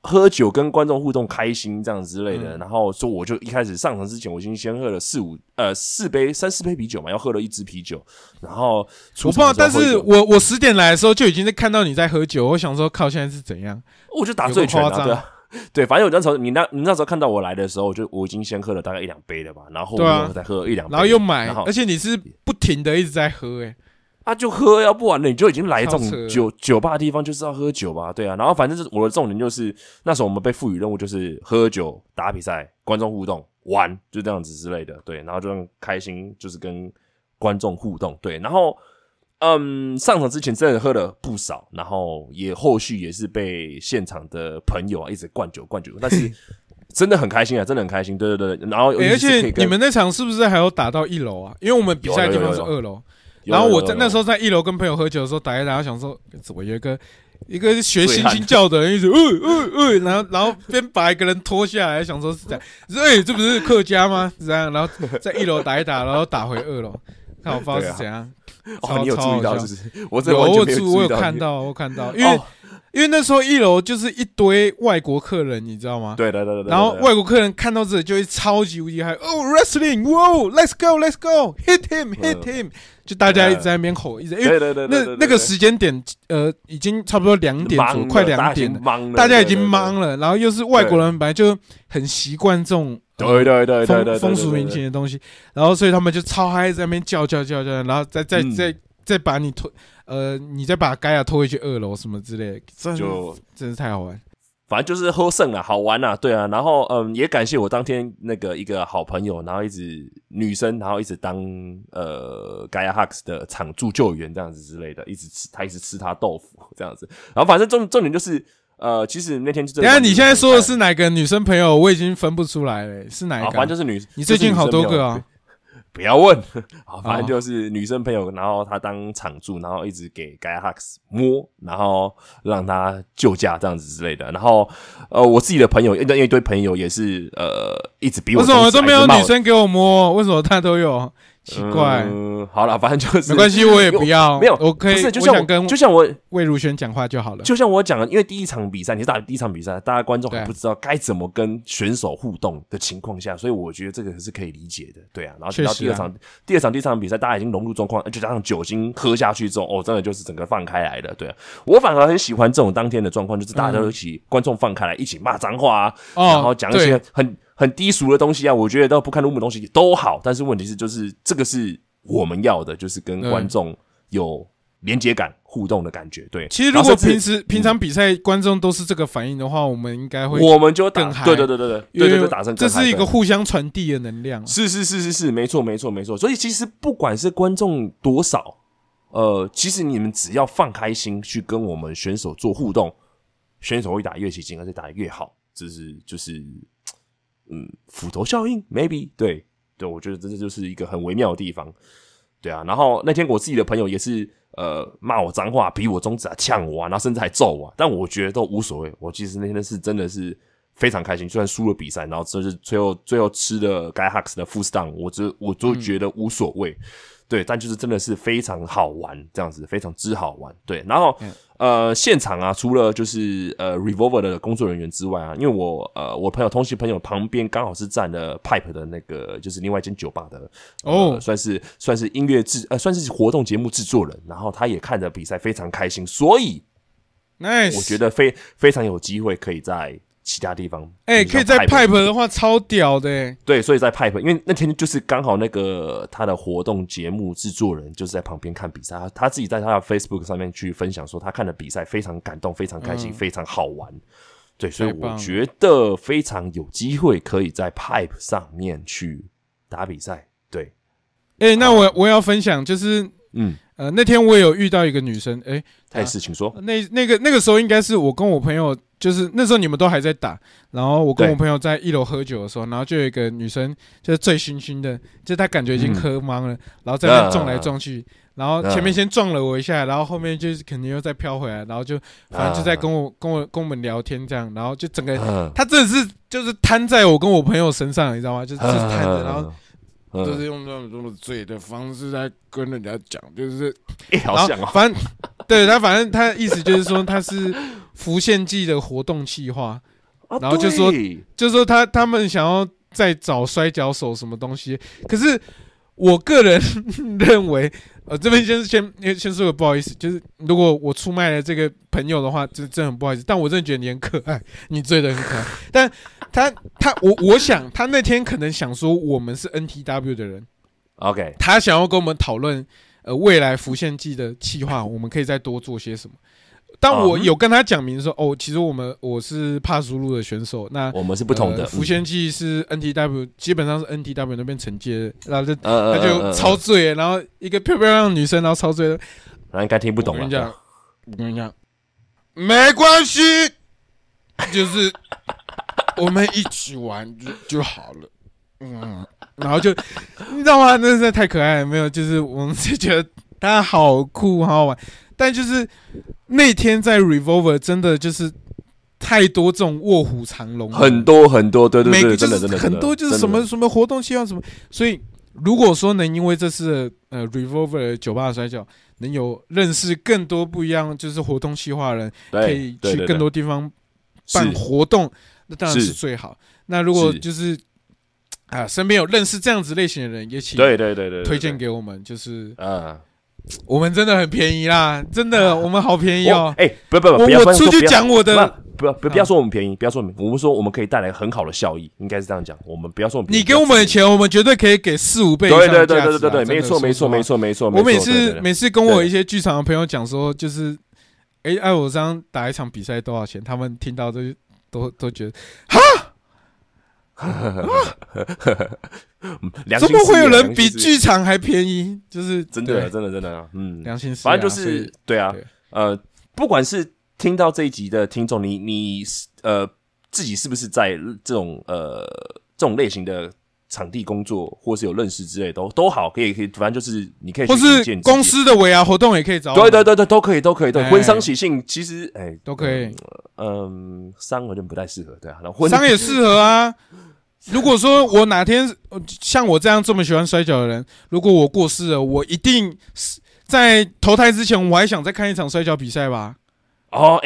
喝酒跟观众互动开心这样之类的。然后说我就一开始上场之前，我已经先喝了3-4杯啤酒嘛，要喝了1支啤酒。然后我不知道，但是我10点来的时候就已经在看到你在喝酒，我想说靠，现在是怎样？我就打醉拳啊，对啊。对，反正我那时候你那时候看到我来的时候，我已经先喝了大概1-2杯了吧，然后后面再喝1-2杯，然后又买，而且你是不停的一直在喝，就喝，要不然你就已经来这种酒吧的地方，就是要喝酒吧，对啊。然后反正我的重点就是那时候我们被赋予任务，就是喝酒、打比赛、观众互动、玩，就这样子之类的，对。然后就很开心，就是跟观众互动，对。然后上场之前真的喝了不少，然后后续也是被现场的朋友一直灌酒，但是。真的很开心啊，真的很开心，对对对。然后而且你们那场是不是还有打到1楼啊？因为我们比赛的地方是2楼，然后我在那时候在1楼跟朋友喝酒的时候打一打，想说怎么有一个学星星叫的人一直然后边把一个人拖下来，想说是这样，这不是客家吗？是这样，然后在1楼打一打，然后打回2楼，看我不知道是怎样。你有注意到？就是我有看到，因为那时候1楼就是一堆外国客人，你知道吗？对。然后外国客人看到这就会超级无敌嗨，wrestling， wow， let's go，hit him， 就大家一直在那边吼，一直，因为那个时间点，已经差不多2点左右，快2点了，大家已经忙了，然后又是外国人，本来就很习惯这种对风俗民情的东西，然后所以他们就超嗨，在那边叫，然后再把你拖。你再把盖亚拖回去2楼什么之类的，真是太好玩。反正就是喝剩啊，好玩啊，对啊。然后也感谢我当天那个一个好朋友，然后一直女生，然后一直当Gaia Hux 的场助救援这样子之类的，一直吃他豆腐这样子。然后反正重点就是其实那天就等一下你现在说的是哪个女生朋友？我已经分不出来了，是哪一个？反正就是你最近好多个啊。不要问，好，反正就是女生朋友，然后她当场助，然后一直给 Gaia Hux 摸，然后让她救驾这样子之类的。然后我自己的朋友，一堆朋友也是一直比我。为什么都没有女生给我摸？为什么他都有？奇怪，好了，反正就是没关系，我也不要，没有，我可以，不是，就像我魏如萱讲话就好了。就像我讲的，因为第一场比赛，你是打第一场比赛，大家观众还不知道该怎么跟选手互动的情况下，所以我觉得这个是可以理解的，对啊。然后到第二场比赛，大家已经融入状况，就加上酒精喝下去之后，真的就是整个放开来了，对啊。我反而很喜欢这种当天的状况，就是大家都一起，观众放开来，一起骂脏话啊，然后讲一些很低俗的东西啊，我觉得都不堪入目的东西都好，但是问题是就是这个是我们要的，就是跟观众有连结感、互动的感觉。对，其实如果平常比赛观众都是这个反应的话，我们应该会更嗨。对，打成这是一个互相传递的能量。是，没错。所以其实不管是观众多少，其实你们只要放开心去跟我们选手做互动，选手会打越起劲，而且打得越好。就是斧头效应 ，maybe 对，我觉得这就是一个很微妙的地方，对啊。然后那天我自己的朋友也是骂我脏话，比我中指啊，呛我啊，然后甚至还揍我，但我觉得都无所谓。我其实那天是真的是非常开心，虽然输了比赛，然后就是最后吃了 Gaia Hux 的 full stun， 我就觉得无所谓。对，但就是真的是非常好玩，这样子非常之好玩。对，然后现场啊，除了就是Revolver 的工作人员之外啊，因为我同行朋友旁边刚好是站了 Pipe 的那个，就是另外一间酒吧的算是音乐算是活动节目制作人，然后他也看着比赛非常开心，所以 nice， 我觉得非常有机会可以在其他地方，可以在 Pipe 的话超屌的，对，所以在 Pipe， 因为那天就是刚好那个他的活动节目制作人就是在旁边看比赛，他自己在他的 Facebook 上面去分享说他看的比赛非常感动，非常开心，非常好玩，对，所以我觉得非常有机会可以在 Pipe 上面去打比赛，对，那我要分享就是那天我也有遇到一个女生，是，请说。那个时候应该是我跟我朋友，就是那时候你们都还在打，然后我跟我朋友在1楼喝酒的时候，然后就有一个女生，就是醉醺醺的，就她感觉已经喝懵了，然后在那边撞来撞去，然后前面先撞了我一下，然后后面就是肯定又再飘回来，然后就反正就在跟我们聊天这样，然后就整个她真的是就是瘫在我跟我朋友身上，你知道吗？就是瘫着，然后。就是用那种醉的方式在跟人家讲，就是好像反正对他，反正他的意思就是说他是浮现季的活动企划，然后就说他们想要再找摔跤手什么东西，可是我个人认为，这边先说个不好意思，就是如果我出卖了这个朋友的话，真的很不好意思，但我真的觉得你很可爱，你醉得很可爱，但我想他那天可能想说我们是 NTW 的人 ，OK， 他想要跟我们讨论未来浮现季的企划，我们可以再多做些什么。当我有跟他讲明说，其实我是帕苏路的选手，那我们是不同的。浮现季是 NTW， 基本上是 NTW 那边承接的，然后他就超醉，然后一个漂漂亮的女生，然后超醉的，然后应该听不懂了。我跟你讲，没关系，就是我们一起玩就好了，然后就你知道吗？那实在太可爱了，没有，就是我们就觉得他好酷，好好玩。但就是那天在 Revolver 真的就是太多这种卧虎藏龙，很多很多，对，真的很多就是什么活动计划什么，所以如果说能因为这次Revolver 酒吧的摔跤能有认识更多不一样就是活动计划的人，可以去更多地方办活动，那当然是最好。那如果就是身边有认识这样子类型的人，也请对推荐给我们，就是我们真的很便宜啦，真的，我们好便宜哦。不要我出去讲我的，不要说我们便宜，不要说我们说我们可以带来很好的效益，应该是这样讲。我们不要说你给我们的钱，我们绝对可以给4-5倍以上的价值。对，没错。我每次跟我一些剧场的朋友讲说，就是我这样打一场比赛多少钱？他们听到都觉得哈。怎么会有人比剧场还便宜？就是真的，良心事，反正就是对啊，不管是听到这一集的听众，你自己是不是在这种类型的场地工作，或是有认识之类都好，可以，反正就是你可以去或是公司的尾牙活动也可以找我。对，都可以。婚丧喜庆其实都可以。丧有点不太适合，对啊，丧也适合啊。如果说我哪天像我这么喜欢摔跤的人，如果我过世了，我一定在投胎之前，我还想再看一场摔跤比赛吧。好，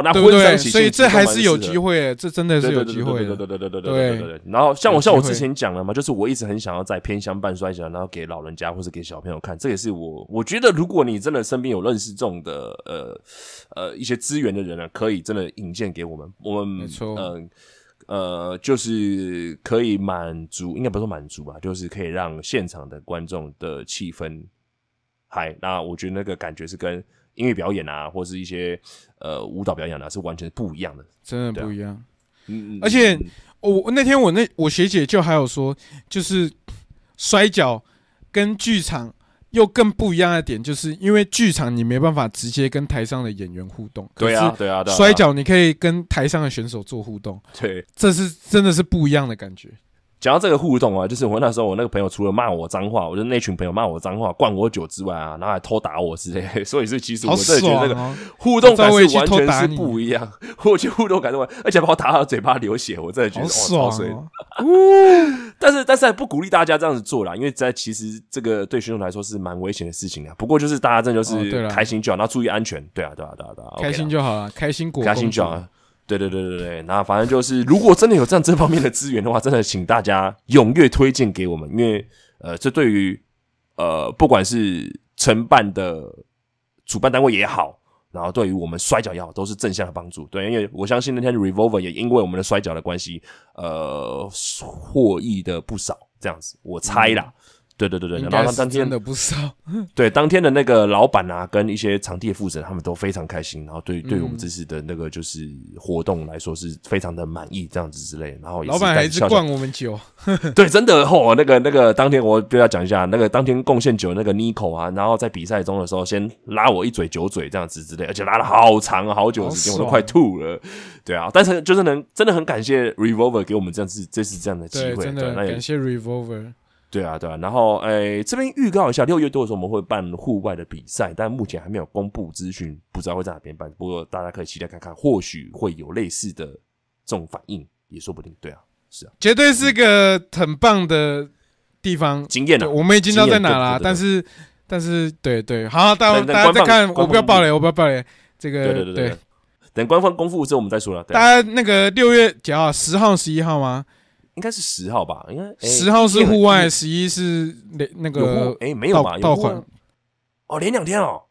那婚丧喜庆，所以这还是有机会的，这真的是有机会的。对。然后像我之前讲了嘛，就是我一直很想要在偏乡办摔跤，然后给老人家或是给小朋友看，这也是我觉得，如果你真的身边有认识这种的一些资源的人呢，可以真的引荐给我们，没错。就是可以满足，应该不是说满足吧，就是可以让现场的观众的气氛嗨。那我觉得那个感觉是跟音乐表演啊，或是一些舞蹈表演啊，是完全不一样的，真的不一样。而且那天我学姐就还有说，就是摔跤跟剧场又更不一样的点，就是因为剧场你没办法直接跟台上的演员互动，对啊，摔跤你可以跟台上的选手做互动，对，这是真的是不一样的感觉。讲到这个互动啊，就是我那时候我那个朋友除了骂我脏话，我就那群朋友骂我脏话、灌我酒之外啊，然后还偷打我之类的，所以是其实我真的觉得那个互动感是完全是不一样。我觉得互动感是而且把我打到嘴巴流血，我真的觉得超衰。但是还不鼓励大家这样子做啦，因为其实这个对选手来说是蛮危险的事情啊。不过就是大家真的就是开心就好，然后注意安全。对啊，开心就好了，开心果，开心就好了。对，那反正就是，如果真的有这方面的资源的话，真的请大家踊跃推荐给我们，因为这对于不管是承办的主办单位也好，然后对于我们摔跤也好，都是正向的帮助。对，因为我相信那天 Revolver 也因为我们的摔跤的关系，获益的不少，这样子，我猜啦。对，然后当天真的不少。对，当天的那个老板啊，跟一些场地的负责人，他们都非常开心。然后对我们这次的那个就是活动来说，是非常的满意，这样子之类的。然后也是老板还是灌我们酒。对，真的那个当天我就要讲一下，那个当天贡献酒那个 Nico 啊，然后在比赛中的时候，先拉我一嘴酒嘴这样子之类，而且拉了好长好久的时间，我都快吐了。对啊，但是就是真的很感谢 Revolver 给我们这次这样的机会，对，真的感谢 Revolver。对啊，然后这边预告一下，6月多的时候我们会办户外的比赛，但目前还没有公布资讯，不知道会在哪边办。不过大家可以期待看看，或许会有类似的这种反应，也说不定。对啊，是啊，绝对是个很棒的地方，经验啊，我们已经知道在哪啦。但是，对，好，大家再看，我不要爆雷，这个对，等官方公布之后我们再说了。大家那个6月几号？10号、11号吗？应该是10号吧，应该10号是户外，11是那个没有吧？到款连2天哦，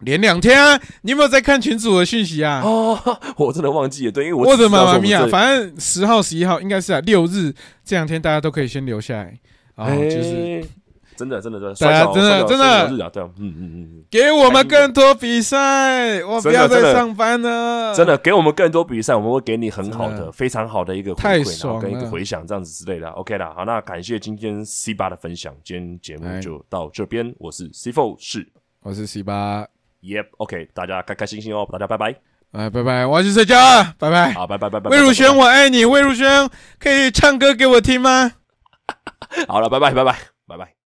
连2天啊！你有没有在看群组的讯息啊？我真的忘记了，对，因为我的妈妈咪呀，反正10号、11号应该是6日这2天，大家都可以先留下来，然后就是真的，真的，对啊，真的，对，给我们更多比赛，我不要再上班了。真的，给我们更多比赛，我们会给你很好的、非常好的一个回馈，然后跟一个回响，这样子之类的。OK 啦，好，那感谢今天 C8 的分享，今天节目就到这边。我是 C4，我是 C8。Yep，OK， 大家开开心心哦，大家拜拜。拜拜，我要去睡觉了，拜拜。好，拜拜。魏如萱，我爱你。魏如萱，可以唱歌给我听吗？好了，拜拜。